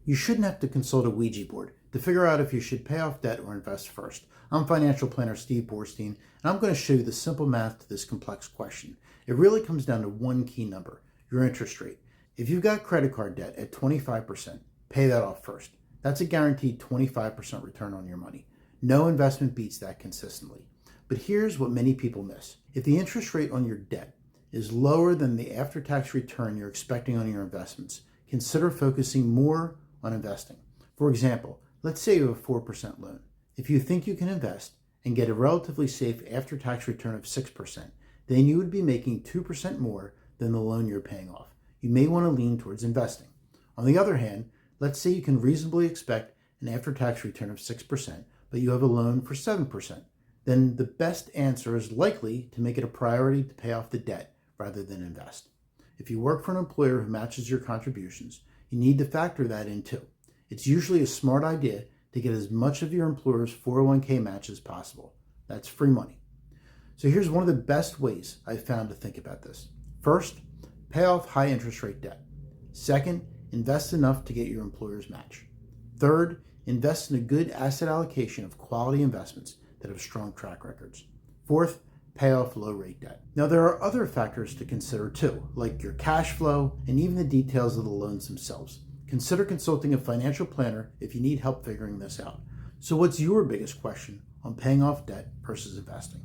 You shouldn't have to consult a Ouija board to figure out if you should pay off debt or invest first. I'm financial planner Steve Borstein, and I'm going to show you the simple math to this complex question. It really comes down to one key number, your interest rate. If you've got credit card debt at 25%, pay that off first. That's a guaranteed 25% return on your money. No investment beats that consistently. But here's what many people miss. If the interest rate on your debt is lower than the after-tax return you're expecting on your investments, consider focusing more on investing. For example, let's say you have a 4% loan. If you think you can invest and get a relatively safe after-tax return of 6%, then you would be making 2% more than the loan you're paying off. You may want to lean towards investing. On the other hand, let's say you can reasonably expect an after-tax return of 6%, but you have a loan for 7%. Then the best answer is likely to make it a priority to pay off the debt rather than invest. If you work for an employer who matches your contributions, you need to factor that in too. It's usually a smart idea to get as much of your employer's 401k match as possible. That's free money. So here's one of the best ways I've found to think about this. First, pay off high interest rate debt. Second, invest enough to get your employer's match. Third, invest in a good asset allocation of quality investments that have strong track records. Fourth, pay off low rate debt. Now there are other factors to consider too, like your cash flow and even the details of the loans themselves. Consider consulting a financial planner if you need help figuring this out. So what's your biggest question on paying off debt versus investing?